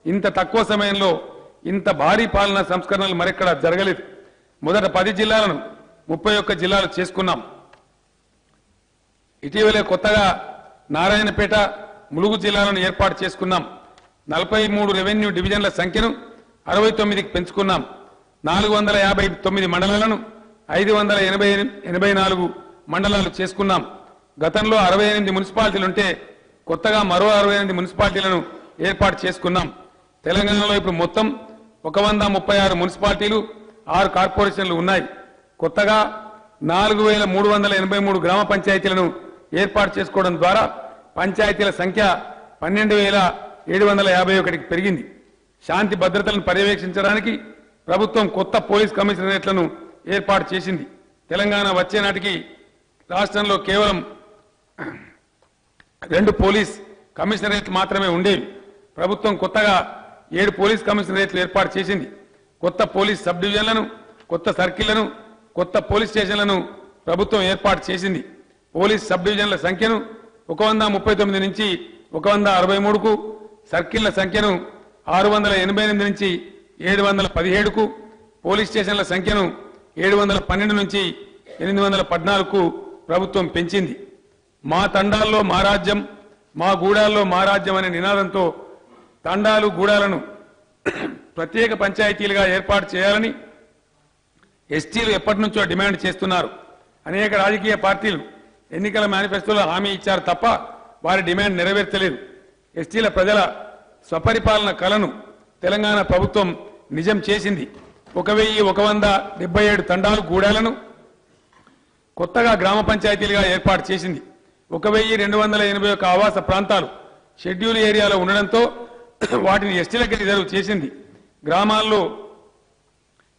ఇంత తక్కువ సమయంలో ఇంత భారీ పాలనా సంస్కరణలు మరెక్కడ జరగలేదు. మొదట 10 జిల్లాలను 31 జిల్లాలు చేసుకున్నాం. ఇటీవలే కొత్తగా నారాయణపేట, ములుగు జిల్లాలను ఏర్పాటు చేసుకున్నాం. 43 రెవెన్యూ డివిజన్ల సంఖ్యను 69కి పెంచుకున్నాం. 459 మండలాలను 584 మండలాలు చేసుకున్నాం. గతంలో 68 మున్సిపాలిటీలుంటే కొత్తగా మరో 68 మున్సిపాలిటీలను ఏర్పాటు చేసుకున్నాం. తెలంగాణలో ఇప్పుడు మొత్తం 136 మున్సిపాలిటీలు, 6 కార్పొరేషన్లు ఉన్నాయి. కొత్తగా 4383 గ్రామ పంచాయతీలను ఏర్పాటు చేసుకోవడం ద్వారా పంచాయతీల సంఖ్య 12751కి పెరిగింది. శాంతి భద్రతలను పర్యవేక్షించడానికి ప్రభుత్వం కొత్త పోలీస్ కమిషనరేట్లను ఏర్పాటు చేసింది. తెలంగాణ వచ్చే నాటికి రాష్ట్రంలో కేవలం 2 పోలీస్ కమిషనరేట్లు మాత్రమే ఉండేవి. ప్రభుత్వం కొత్తగా 7 పోలీస్ కమిషనరేట్లు ఏర్పాటు చేసింది. కొత్త పోలీస్ సబ్ డివిజన్లను, కొత్త సర్కిళ్లను, కొత్త పోలీస్ స్టేషన్లను ప్రభుత్వం ఏర్పాటు చేసింది. పోలీస్ సబ్ డివిజన్ల సంఖ్యను 139 నుంచి 163కు, సర్కిళ్ల సంఖ్యను 688 నుంచి 717కు, పోలీస్ స్టేషన్ల సంఖ్యను 712 నుంచి 814కు ప్రభుత్వం పెంచింది. మా తండాల్లో మా రాజ్యం, మా గూడాల్లో మా రాజ్యం అనే నినాదంతో తండాలు, గూడాలను ప్రత్యేక పంచాయతీలుగా ఏర్పాటు చేయాలని ఎస్టీలు ఎప్పటి నుంచో డిమాండ్ చేస్తున్నారు. అనేక రాజకీయ పార్టీలు ఎన్నికల మేనిఫెస్టోలో హామీ ఇచ్చారు తప్ప వారి డిమాండ్ నెరవేర్చలేదు. ఎస్టీల ప్రజల స్వపరిపాలన కలను తెలంగాణ ప్రభుత్వం నిజం చేసింది. 1177 తండాలు, గూడాలను కొత్తగా గ్రామ పంచాయతీలుగా ఏర్పాటు చేసింది. 1281 ఆవాస ప్రాంతాలు షెడ్యూల్ ఏరియాలో ఉండడంతో వాటిని ఎస్టీలకి రిజర్వ్ చేసింది. గ్రామాల్లో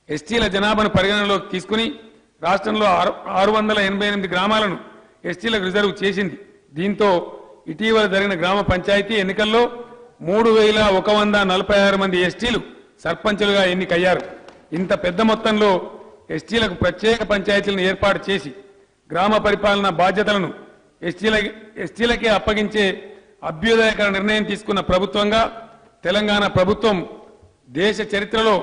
ఎస్టీల జనాభాను పరిగణనలోకి తీసుకుని రాష్ట్రంలో 688 గ్రామాలను ఎస్టీలకు రిజర్వ్ చేసింది. దీంతో ఇటీవల జరిగిన గ్రామ పంచాయతీ ఎన్నికల్లో 3146 మంది ఎస్టీలు సర్పంచులుగా ఎన్నికయ్యారు. ఇంత పెద్ద మొత్తంలో ఎస్టీలకు ప్రత్యేక పంచాయతీలను ఏర్పాటు చేసి గ్రామ పరిపాలన బాధ్యతలను ఎస్టీలకే అప్పగించే అభ్యుదయకర నిర్ణయం తీసుకున్న ప్రభుత్వంగా తెలంగాణ ప్రభుత్వం దేశ చరిత్రలో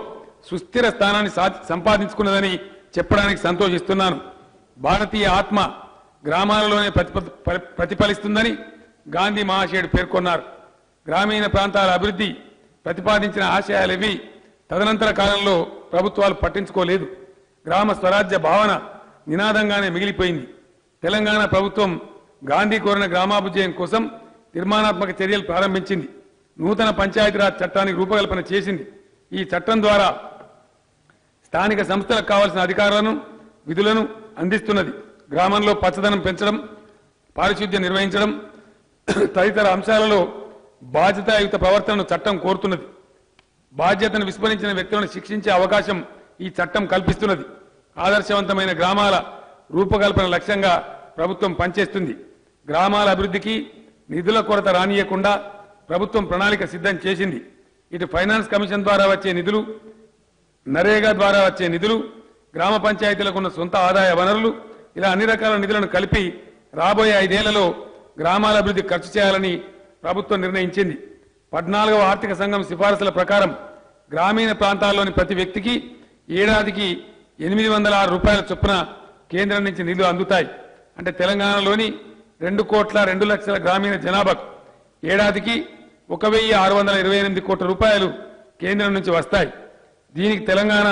సుస్థిర స్థానాన్ని సంపాదించుకున్నదని చెప్పడానికి సంతోషిస్తున్నాను. భారతీయ ఆత్మ గ్రామాలలోనే ప్రతిఫలిస్తుందని గాంధీ మహాశయుడు పేర్కొన్నారు. గ్రామీణ ప్రాంతాల అభివృద్ధి ప్రతిపాదించిన ఆశయాలేవి తదనంతర కాలంలో ప్రభుత్వాలు పట్టించుకోలేదు. గ్రామ స్వరాజ్య భావన నినాదంగానే మిగిలిపోయింది. తెలంగాణ ప్రభుత్వం గాంధీ కోరిన గ్రామాభివృద్ధి కోసం నిర్మాణాత్మక చర్యలు ప్రారంభించింది. నూతన పంచాయతీరాజ్ చట్టానికి రూపకల్పన చేసింది. ఈ చట్టం ద్వారా స్థానిక సంస్థలకు కావాల్సిన అధికారాలను, విధులను అందిస్తున్నది. గ్రామంలో పచ్చదనం పెంచడం, పారిశుద్ధ్యం నిర్వహించడం తదితర అంశాలలో బాధ్యతాయుత ప్రవర్తనను చట్టం కోరుతున్నది. బాధ్యతను విస్మరించిన వ్యక్తులను శిక్షించే అవకాశం ఈ చట్టం కల్పిస్తున్నది. ఆదర్శవంతమైన గ్రామాల రూపకల్పన లక్ష్యంగా ప్రభుత్వం పనిచేస్తుంది. గ్రామాల అభివృద్ధికి నిధుల కొరత రానియకుండా ప్రభుత్వం ప్రణాళిక సిద్ధం చేసింది. ఇటు ఫైనాన్స్ కమిషన్ ద్వారా వచ్చే నిధులు, నరేగా ద్వారా వచ్చే నిధులు, గ్రామ పంచాయతీలకు ఉన్న సొంత ఆదాయ వనరులు, ఇలా అన్ని రకాల నిధులను కలిపి రాబోయే 5 ఏళ్లలో గ్రామాల అభివృద్ధి ఖర్చు చేయాలని ప్రభుత్వం నిర్ణయించింది. 14వ ఆర్థిక సంఘం సిఫారసుల ప్రకారం గ్రామీణ ప్రాంతాల్లోని ప్రతి వ్యక్తికి ఏడాదికి 806 రూపాయల చొప్పున కేంద్రం నుంచి నిధులు అందుతాయి. అంటే తెలంగాణలోని 2,02,00,000 గ్రామీణ జనాభాకు ఏడాదికి 1,628 కోట్ల రూపాయలు కేంద్రం నుంచి వస్తాయి. దీనికి తెలంగాణ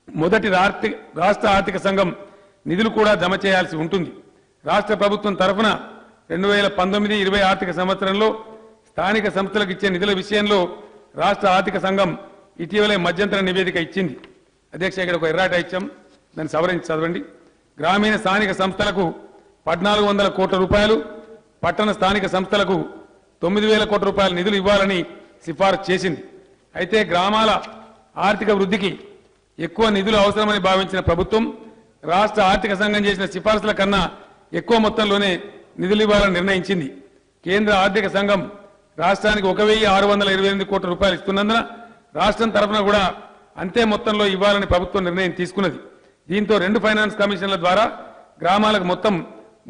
మొదటి రాష్ట్ర ఆర్థిక సంఘం నిధులు కూడా జమ చేయాల్సి ఉంటుంది. రాష్ట్ర ప్రభుత్వం తరఫున 2019-20 ఆర్థిక సంవత్సరంలో స్థానిక సంస్థలకు ఇచ్చే నిధుల విషయంలో రాష్ట్ర ఆర్థిక సంఘం ఇటీవలే మధ్యంతర నివేదిక ఇచ్చింది. అధ్యక్ష, ఇక్కడ ఒక ఎర్రాట ఇచ్చాం, దాన్ని సవరించి చదవండి. గ్రామీణ స్థానిక సంస్థలకు 1,400 కోట్ల రూపాయలు, పట్టణ స్థానిక సంస్థలకు 9,000 కోట్ల రూపాయల నిధులు ఇవ్వాలని సిఫారసు చేసింది. అయితే గ్రామాల ఆర్థిక వృద్ధికి ఎక్కువ నిధులు అవసరమని భావించిన ప్రభుత్వం రాష్ట్ర ఆర్థిక సంఘం చేసిన సిఫారసుల కన్నా ఎక్కువ మొత్తంలోనే నిధులు ఇవ్వాలని నిర్ణయించింది. కేంద్ర ఆర్థిక సంఘం రాష్ట్రానికి 1,628 కోట్ల రూపాయలు ఇస్తున్నందున రాష్ట్రం తరఫున కూడా అంతే మొత్తంలో ఇవ్వాలని ప్రభుత్వం నిర్ణయం తీసుకున్నది. దీంతో 2 ఫైనాన్స్ కమిషన్ల ద్వారా గ్రామాలకు మొత్తం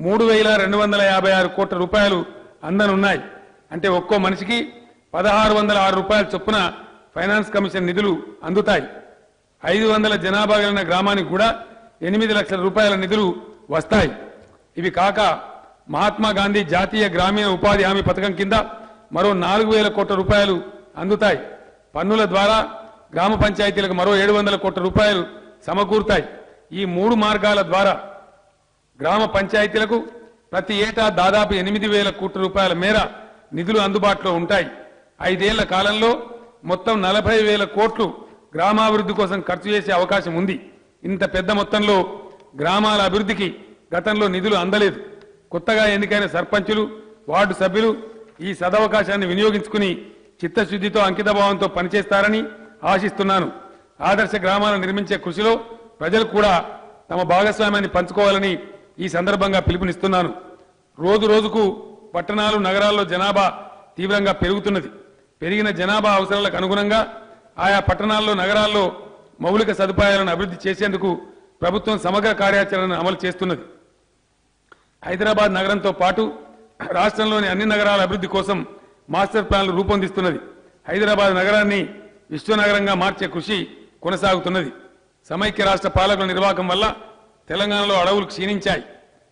3,256 కోట్ల రూపాయలు అందనున్నాయి. అంటే ఒక్కో మనిషికి 1606 రూపాయల చొప్పున ఫైనాన్స్ కమిషన్ నిధులు అందుతాయి. 500 జనాభా కలిగిన గ్రామానికి కూడా 8 లక్షల రూపాయల నిధులు వస్తాయి. ఇవి కాక మహాత్మా గాంధీ జాతీయ గ్రామీణ ఉపాధి హామీ పథకం కింద మరో 4000 కోట్ల రూపాయలు అందుతాయి. పన్నుల ద్వారా గ్రామ పంచాయతీలకు మరో 700 కోట్ల రూపాయలు సమకూరుతాయి. ఈ 3 మార్గాల ద్వారా గ్రామ పంచాయతీలకు ప్రతి ఏటా దాదాపు 8000 కోట్ల రూపాయల మేర నిధులు అందుబాటులో ఉంటాయి. 5 ఏళ్ల కాలంలో మొత్తం 40,000 కోట్లు గ్రామాభివృద్ధి కోసం ఖర్చు చేసే అవకాశం ఉంది. ఇంత పెద్ద మొత్తంలో గ్రామాల అభివృద్ధికి గతంలో నిధులు అందలేదు. కొత్తగా ఎన్నికైన సర్పంచులు, వార్డు సభ్యులు ఈ సదవకాశాన్ని వినియోగించుకుని చిత్తశుద్ధితో అంకితభావంతో పనిచేస్తారని ఆశిస్తున్నాను. ఆదర్శ గ్రామాలను నిర్మించే కృషిలో ప్రజలు కూడా తమ భాగస్వామ్యాన్ని పంచుకోవాలని ఈ సందర్భంగా పిలుపునిస్తున్నాను. రోజు రోజుకు పట్టణాలు, నగరాల్లో జనాభా తీవ్రంగా పెరుగుతున్నది. పెరిగిన జనాభా అవసరాలకు అనుగుణంగా ఆయా పట్టణాల్లో, నగరాల్లో మౌలిక సదుపాయాలను అభివృద్ధి చేసేందుకు ప్రభుత్వం సమగ్ర కార్యాచరణను అమలు చేస్తున్నది. హైదరాబాద్ నగరంతో పాటు రాష్ట్రంలోని అన్ని నగరాల అభివృద్ధి కోసం మాస్టర్ ప్లాన్లు రూపొందిస్తున్నది. హైదరాబాద్ నగరాన్ని విశ్వనగరంగా మార్చే కృషి కొనసాగుతున్నది. సమైక్య రాష్ట్ర పాలకుల నిర్వాహకం వల్ల తెలంగాణలో అడవులు క్షీణించాయి.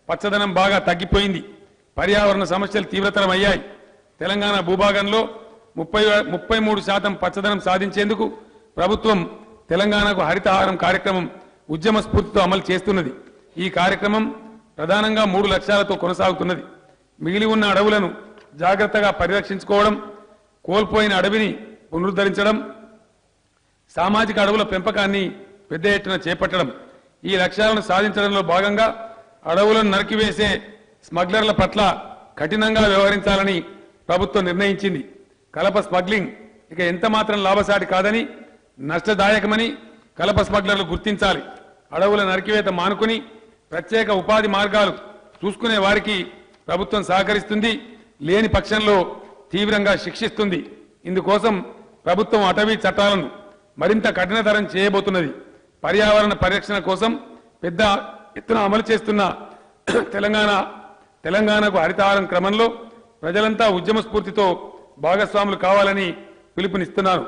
పచ్చదనం బాగా తగ్గిపోయింది. పర్యావరణ సమస్యలు తీవ్రతరమయ్యాయి. తెలంగాణ భూభాగంలో 33% పచ్చదనం సాధించేందుకు ప్రభుత్వం తెలంగాణకు హరితహారం కార్యక్రమం ఉద్యమ స్ఫూర్తితో అమలు చేస్తున్నది. ఈ కార్యక్రమం ప్రధానంగా 3 లక్ష్యాలతో కొనసాగుతున్నది. మిగిలి ఉన్న అడవులను జాగ్రత్తగా పరిరక్షించుకోవడం, కోల్పోయిన అడవిని పునరుద్ధరించడం, సామాజిక అడవుల పెంపకాన్ని పెద్ద ఎత్తున చేపట్టడం. ఈ లక్ష్యాలను సాధించడంలో భాగంగా అడవులను నరికివేసే స్మగ్లర్ల పట్ల కఠినంగా వ్యవహరించాలని ప్రభుత్వం నిర్ణయించింది. కలప స్మగ్లింగ్ ఇక ఎంత మాత్రం లాభసాటి కాదని, నష్టదాయకమని కలప స్మగ్లర్లు గుర్తించాలి. అడవుల నరికివేత మానుకుని ప్రత్యేక ఉపాధి మార్గాలు చూసుకునే వారికి ప్రభుత్వం సహకరిస్తుంది. లేని పక్షంలో తీవ్రంగా శిక్షిస్తుంది. ఇందుకోసం ప్రభుత్వం అటవీ చట్టాలను మరింత కఠినతరం చేయబోతున్నది. పర్యావరణ పరిరక్షణ కోసం పెద్ద ఎత్తున అమలు చేస్తున్న తెలంగాణకు హరితహారం క్రమంలో ప్రజలంతా ఉద్యమ స్ఫూర్తితో భాగస్వాములు కావాలని పిలుపునిస్తున్నారు.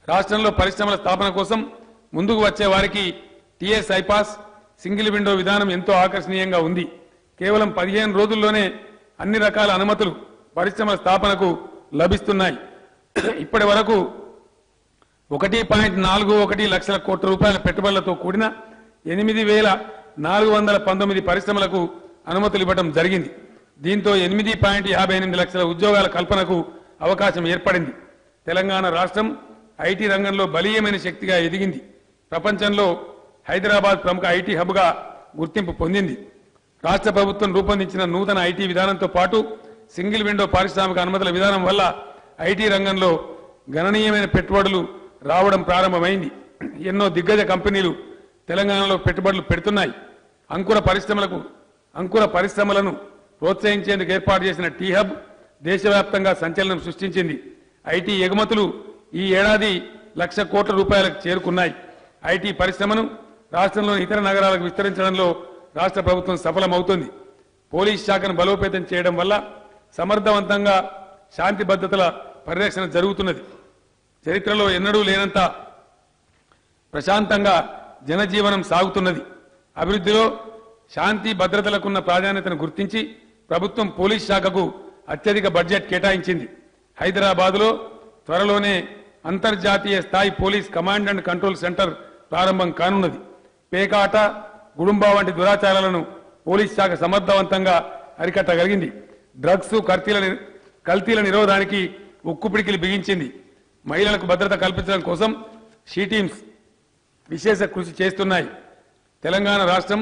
రాష్ట్రంలో పరిశ్రమల స్థాపన కోసం ముందుకు వచ్చే వారికి టీఎస్ ఐపాస్, సింగిల్ విండో విధానం ఎంతో ఆకర్షణీయంగా ఉంది. కేవలం 15 రోజుల్లోనే అన్ని రకాల అనుమతులు పరిశ్రమల స్థాపనకు లభిస్తున్నాయి. ఇప్పటి వరకు 1.41 లక్షల కోట్ల రూపాయల పెట్టుబడులతో కూడిన 8,419 పరిశ్రమలకు అనుమతులు ఇవ్వడం జరిగింది. దీంతో 8.58 లక్షల ఉద్యోగాల కల్పనకు అవకాశం ఏర్పడింది. తెలంగాణ రాష్ట్రం ఐటీ రంగంలో బలీయమైన శక్తిగా ఎదిగింది. ప్రపంచంలో హైదరాబాద్ ప్రముఖ ఐటీ హబ్గా గుర్తింపు పొందింది. రాష్ట్ర ప్రభుత్వం రూపొందించిన నూతన ఐటీ విధానంతో పాటు సింగిల్ విండో పారిశ్రామిక అనుమతుల విధానం వల్ల ఐటీ రంగంలో గణనీయమైన పెట్టుబడులు రావడం ప్రారంభమైంది. ఎన్నో దిగ్గజ కంపెనీలు తెలంగాణలో పెట్టుబడులు పెడుతున్నాయి. అంకుర పరిశ్రమలను ప్రోత్సహించేందుకు ఏర్పాటు చేసిన టీ హబ్ దేశవ్యాప్తంగా సంచలనం సృష్టించింది. ఐటీ ఎగుమతులు ఈ ఏడాది 1,00,000 కోట్ల రూపాయలకు చేరుకున్నాయి. ఐటీ పరిశ్రమను రాష్ట్రంలోని ఇతర నగరాలకు విస్తరించడంలో రాష్ట్ర ప్రభుత్వం సఫలమవుతుంది. పోలీస్ శాఖను బలోపేతం చేయడం వల్ల సమర్థవంతంగా శాంతి భద్రతల పరిరక్షణ జరుగుతున్నది. చరిత్రలో ఎన్నడూ లేనంత ప్రశాంతంగా జనజీవనం సాగుతున్నది. అభివృద్ధిలో శాంతి భద్రతలకున్న ప్రాధాన్యతను గుర్తించి ప్రభుత్వం పోలీస్ శాఖకు అత్యధిక బడ్జెట్ కేటాయించింది. హైదరాబాద్లో త్వరలోనే అంతర్జాతీయ స్థాయి police command and control centre ప్రారంభం కానున్నది. పేకాట, గుడుంబా వంటి దురాచారాలను పోలీస్ శాఖ సమర్థవంతంగా అరికట్టగలిగింది. డ్రగ్స్, కల్తీల నిరోధానికి ఉక్కుపిడికిలు బిగించింది. మహిళలకు భద్రత కల్పించడం కోసం షీ టీమ్స్ విశేష కృషి చేస్తున్నాయి. తెలంగాణ రాష్ట్రం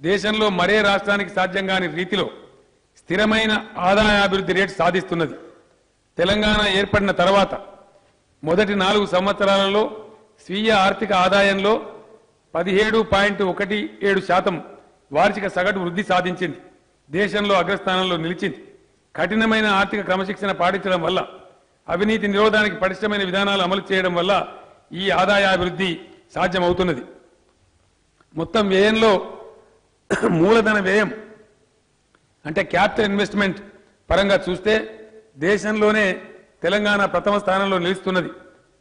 దేశంలో మరే రాష్ట్రానికి సాధ్యం కాని రీతిలో స్థిరమైన ఆదాయాభివృద్ధి రేటు సాధిస్తున్నది. తెలంగాణ ఏర్పడిన తర్వాత మొదటి 4 సంవత్సరాలలో స్వీయ ఆర్థిక ఆదాయంలో 17.17% వార్షిక సగటు వృద్ధి సాధించింది. దేశంలో అగ్రస్థానంలో నిలిచింది. కఠినమైన ఆర్థిక క్రమశిక్షణ పాటించడం వల్ల, అవినీతి నిరోధానికి పటిష్టమైన విధానాలు అమలు చేయడం వల్ల ఈ ఆదాయాభివృద్ధి సాధ్యమవుతున్నది. మొత్తం వ్యయంలో మూలధన వ్యయం అంటే క్యాపిటల్ ఇన్వెస్ట్మెంట్ పరంగా చూస్తే దేశంలోనే తెలంగాణ ప్రథమ స్థానంలో నిలుస్తున్నది.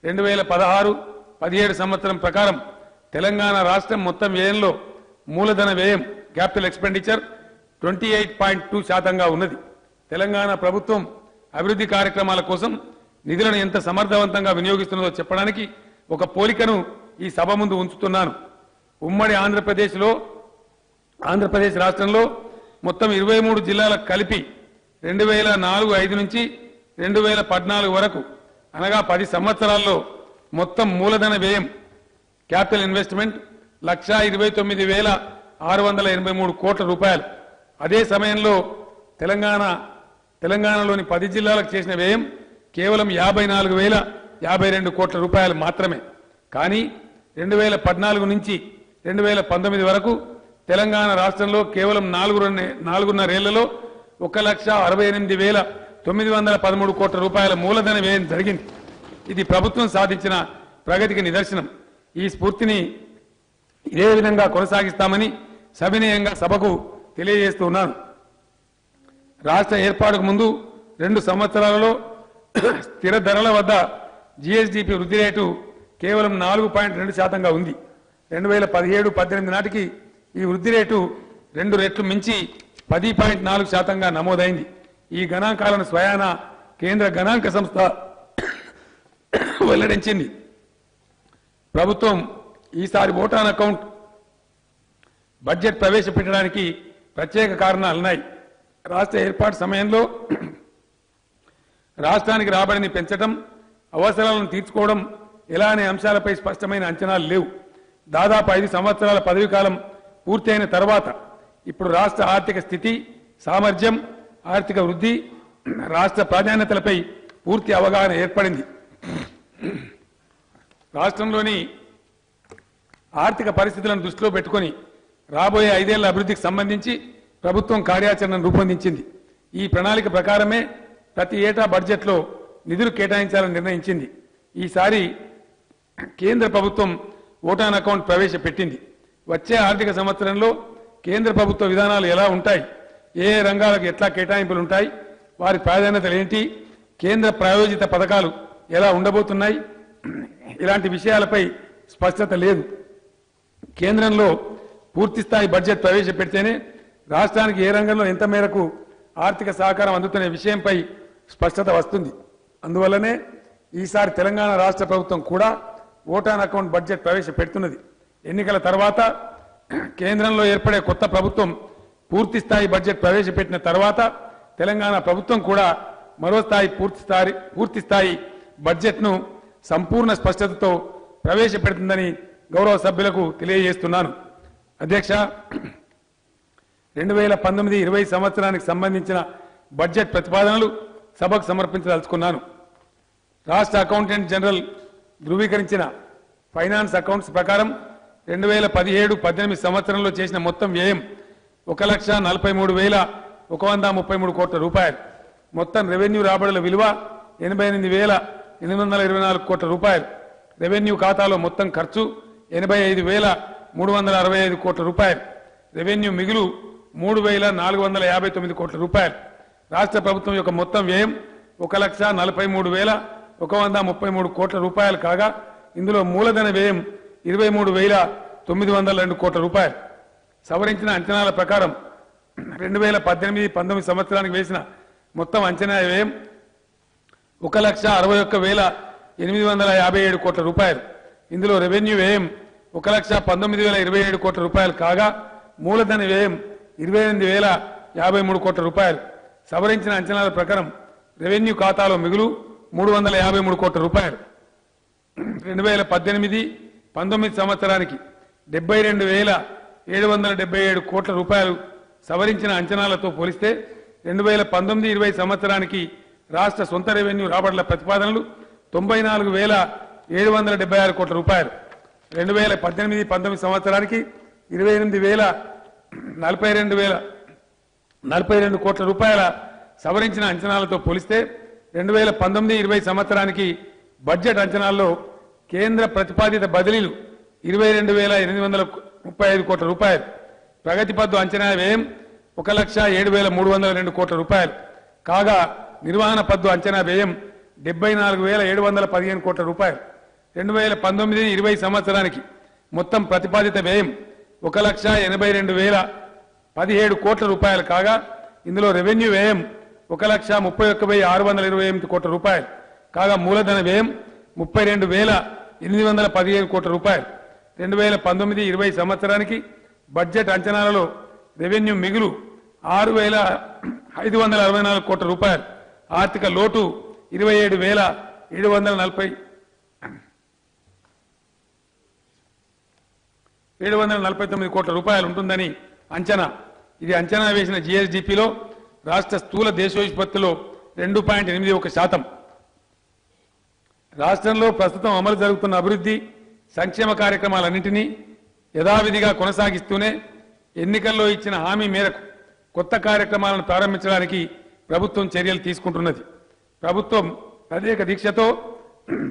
2016-17 సంవత్సరం ప్రకారం తెలంగాణ రాష్ట్రం మొత్తం వ్యయంలో మూలధన వ్యయం క్యాపిటల్ ఎక్స్పెండిచర్ 28.2% ఉన్నది. తెలంగాణ ప్రభుత్వం అభివృద్ధి కార్యక్రమాల కోసం నిధులను ఎంత సమర్థవంతంగా వినియోగిస్తున్నదో చెప్పడానికి ఒక పోలికను ఈ సభ ముందు ఉంచుతున్నాను. ఉమ్మడి ఆంధ్రప్రదేశ్ రాష్ట్రంలో మొత్తం 23 జిల్లాలకు కలిపి 2004-05 నుంచి 2014 వరకు అనగా 10 సంవత్సరాల్లో మొత్తం మూలధన వ్యయం క్యాపిటల్ ఇన్వెస్ట్మెంట్ 1,29,683 కోట్ల రూపాయలు. అదే సమయంలో తెలంగాణలోని 10 జిల్లాలకు చేసిన వ్యయం కేవలం 54,052 కోట్ల రూపాయలు మాత్రమే. కానీ 2014 నుంచి 2019 వరకు తెలంగాణ రాష్ట్రంలో కేవలం 4.5 ఏళ్లలో 1,68,913 కోట్ల రూపాయల మూలధన వ్యయం జరిగింది. ఇది ప్రభుత్వం సాధించిన ప్రగతికి నిదర్శనం. ఈ స్ఫూర్తిని ఇదే విధంగా కొనసాగిస్తామని సవినయంగా సభకు తెలియజేస్తున్నాను. రాష్ట్ర ఏర్పాటుకు ముందు 2 సంవత్సరాలలో స్థిర ధరల వద్ద జీఎస్డీపీ వృద్ధి రేటు కేవలం 4.2%గా ఉంది. 2017-18 నాటికి ఈ వృద్ధి రేటు 2 రెట్లు మించి 10.4%గా నమోదైంది. ఈ గణాంకాలను స్వయాన కేంద్ర గణాంక సంస్థ వెల్లడించింది. ప్రభుత్వం ఈసారి ఓటాన్ అకౌంట్ బడ్జెట్ ప్రవేశపెట్టడానికి ప్రత్యేక కారణాలున్నాయి. రాష్ట్ర ఏర్పాటు సమయంలో రాష్ట్రానికి రాబడిని పెంచడం, అవసరాలను తీర్చుకోవడం ఎలా అనే అంశాలపై స్పష్టమైన అంచనాలు లేవు. దాదాపు 5 సంవత్సరాల పదవీ కాలం పూర్తయిన తర్వాత ఇప్పుడు రాష్ట్ర ఆర్థిక స్థితి, సామర్థ్యం, ఆర్థిక వృద్ధి, రాష్ట్ర ప్రాధాన్యతలపై పూర్తి అవగాహన ఏర్పడింది. రాష్ట్రంలోని ఆర్థిక పరిస్థితులను దృష్టిలో పెట్టుకొని రాబోయే 5 ఏళ్ల అభివృద్ధికి సంబంధించి ప్రభుత్వం కార్యాచరణను రూపొందించింది. ఈ ప్రణాళిక ప్రకారమే ప్రతి ఏటా బడ్జెట్లో నిధులు కేటాయించాలని నిర్ణయించింది. ఈసారి కేంద్ర ప్రభుత్వం ఓటాన్ అకౌంట్ ప్రవేశపెట్టింది. వచ్చే ఆర్థిక సంవత్సరంలో కేంద్ర ప్రభుత్వ విధానాలు ఎలా ఉంటాయి, ఏ రంగాలకు ఎట్లా కేటాయింపులు ఉంటాయి, వారి ప్రాధాన్యతలు ఏంటి, కేంద్ర ప్రాయోజిత పథకాలు ఎలా ఉండబోతున్నాయి, ఇలాంటి విషయాలపై స్పష్టత లేదు. కేంద్రంలో పూర్తిస్థాయి బడ్జెట్ ప్రవేశపెడితేనే రాష్ట్రానికి ఏ రంగంలో ఎంత మేరకు ఆర్థిక సహకారం అందుతున్న విషయంపై స్పష్టత వస్తుంది. అందువల్లనే ఈసారి తెలంగాణ రాష్ట్ర ప్రభుత్వం కూడా ఓటాన్ అకౌంట్ బడ్జెట్ ప్రవేశపెడుతున్నది. ఎన్నికల తర్వాత కేంద్రంలో ఏర్పడే కొత్త ప్రభుత్వం పూర్తిస్థాయి బడ్జెట్ ప్రవేశపెట్టిన తర్వాత తెలంగాణ ప్రభుత్వం కూడా మరోస్థాయి పూర్తిస్థాయి బడ్జెట్ను సంపూర్ణ స్పష్టతతో ప్రవేశపెడుతుందని గౌరవ సభ్యులకు తెలియజేస్తున్నాను. అధ్యక్ష, 2019-20 సంవత్సరానికి సంబంధించిన బడ్జెట్ ప్రతిపాదనలు సభకు సమర్పించదలుచుకున్నాను. రాష్ట్ర అకౌంటెంట్ జనరల్ ధృవీకరించిన ఫైనాన్స్ అకౌంట్స్ ప్రకారం 2017-18 సంవత్సరంలో చేసిన మొత్తం వ్యయం 1,43,133 కోట్ల రూపాయలు. మొత్తం రెవెన్యూ రాబడుల విలువ 88,824 కోట్ల రూపాయలు. రెవెన్యూ ఖాతాలో మొత్తం ఖర్చు 85,365 కోట్ల రూపాయలు. రెవెన్యూ మిగులు 3,459 కోట్ల రూపాయలు. రాష్ట్ర ప్రభుత్వం యొక్క మొత్తం వ్యయం 1,43,133 కోట్ల రూపాయలు కాగా ఇందులో మూలధన వ్యయం 23,902 కోట్ల రూపాయలు. సవరించిన అంచనాల ప్రకారం 2018-19 సంవత్సరానికి వేసిన మొత్తం అంచనా వ్యయం 1,61,857 కోట్ల రూపాయలు. ఇందులో రెవెన్యూ వ్యయం 1,19,027 కోట్ల రూపాయలు కాగా మూలధన వ్యయం 28,053 కోట్ల రూపాయలు. సవరించిన అంచనాల ప్రకారం రెవెన్యూ ఖాతాలో మిగులు 353 కోట్ల రూపాయలు. 2018-19 సంవత్సరానికి 72,777 కోట్ల రూపాయలు. సవరించిన అంచనాలతో పోలిస్తే 2019-20 సంవత్సరానికి రాష్ట్ర సొంత రెవెన్యూ రాబడుల ప్రతిపాదనలు 94,776 కోట్ల రూపాయలు. 2018-19 సంవత్సరానికి 28,042 కోట్ల రూపాయల సవరించిన అంచనాలతో పోలిస్తే 2019-20 సంవత్సరానికి బడ్జెట్ అంచనాల్లో కేంద్ర ప్రతిపాదిత బదిలీలు 22,835 కోట్ల రూపాయలు. ప్రగతి పద్దు అంచనా వ్యయం 1,07,302 కోట్ల రూపాయలు కాగా నిర్వహణ పద్దు అంచనా వ్యయం 74,715 కోట్ల రూపాయలు. 2019-20 సంవత్సరానికి మొత్తం ప్రతిపాదిత వ్యయం 1,82,017 కోట్ల రూపాయలు కాగా ఇందులో రెవెన్యూ వ్యయం 1,31,628 కోట్ల రూపాయలు కాగా మూలధన వ్యయం 32,817 కోట్ల రూపాయలు. 2019-20 సంవత్సరానికి బడ్జెట్ అంచనాలలో రెవెన్యూ మిగులు 6,564 కోట్ల రూపాయలు, ఆర్థిక లోటు 27,749 కోట్ల రూపాయలు ఉంటుందని అంచనా. ఇది అంచనా వేసిన జీఎస్డీపీలో రాష్ట్ర స్థూల దేశోత్పత్తిలో 2.81%. రాష్ట్రంలో ప్రస్తుతం అమలు జరుగుతున్న అభివృద్ధి సంక్షేమ కార్యక్రమాలన్నింటినీ యథావిధిగా కొనసాగిస్తూనే ఎన్నికల్లో ఇచ్చిన హామీ మేరకు కొత్త కార్యక్రమాలను ప్రారంభించడానికి ప్రభుత్వం చర్యలు తీసుకుంటున్నది. ప్రభుత్వం ప్రత్యేక దీక్షతో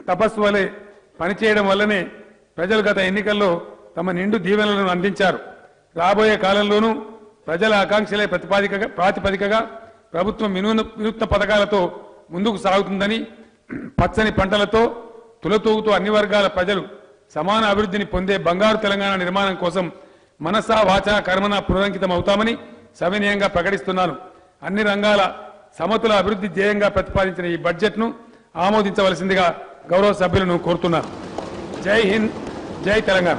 తపస్సు వలె పనిచేయడం వల్లనే ప్రజలు గత ఎన్నికల్లో తమ నిండు దీవెనలను అందించారు. రాబోయే కాలంలోనూ ప్రజల ఆకాంక్షలే ప్రాతిపదికగా ప్రభుత్వం వినూత్న పథకాలతో ముందుకు సాగుతుందని, పచ్చని పంటలతో తులతూగుతూ అన్ని వర్గాల ప్రజలు సమాన అభివృద్ధిని పొందే బంగారు తెలంగాణ నిర్మాణం కోసం మనసా వాచా కర్మన పునరంకితం అవుతామని సవినయంగా ప్రకటిస్తున్నాను. అన్ని రంగాల సమతుల అభివృద్ధి ధ్యేయంగా ప్రతిపాదించిన ఈ బడ్జెట్ను ఆమోదించవలసిందిగా గౌరవ సభ్యులను కోరుతున్నాను. జై హింద్, జై Telangana.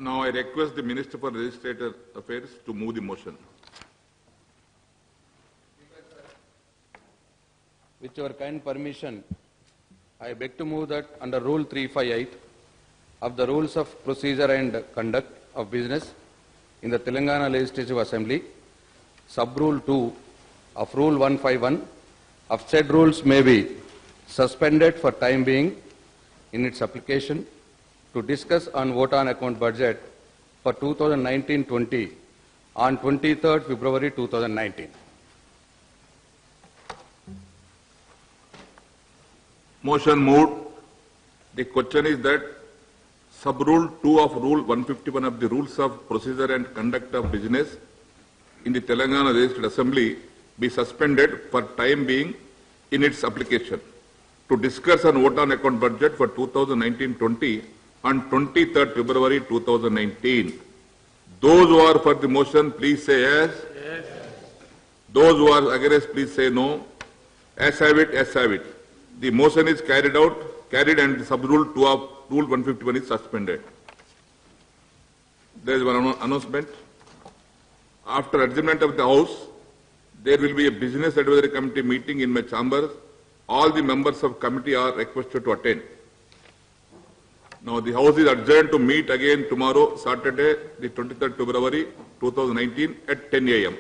Now I request the Minister for Legislative Affairs to move the motion. With your kind permission, I beg to move that under Rule 358 of the Rules of Procedure and Conduct of Business in the Telangana Legislative Assembly, Sub-Rule 2 of Rule 151 of said rules may be suspended for time being in its application to discuss on vote on account budget for 2019-20 on 23rd February 2019. Motion moved. The question is that Sub-Rule 2 of Rule 151 of the Rules of Procedure and Conduct of Business in the Telangana Legislative Assembly be suspended for time being in its application to discuss on vote on account budget for 2019-20 on 23rd February 2019. Those who are for the motion, please say yes. Yes. Those who are against, please say no. As have it, as have it. The motion is carried and the sub-rule 2 of Rule 151 is suspended. There is one announcement. After adjournment of the House, there will be a Business Advisory Committee meeting in my chambers. All the members of committee are requested to attend. Now the House is adjourned to meet again tomorrow, Saturday, the 23rd February 2019 at 10 a.m.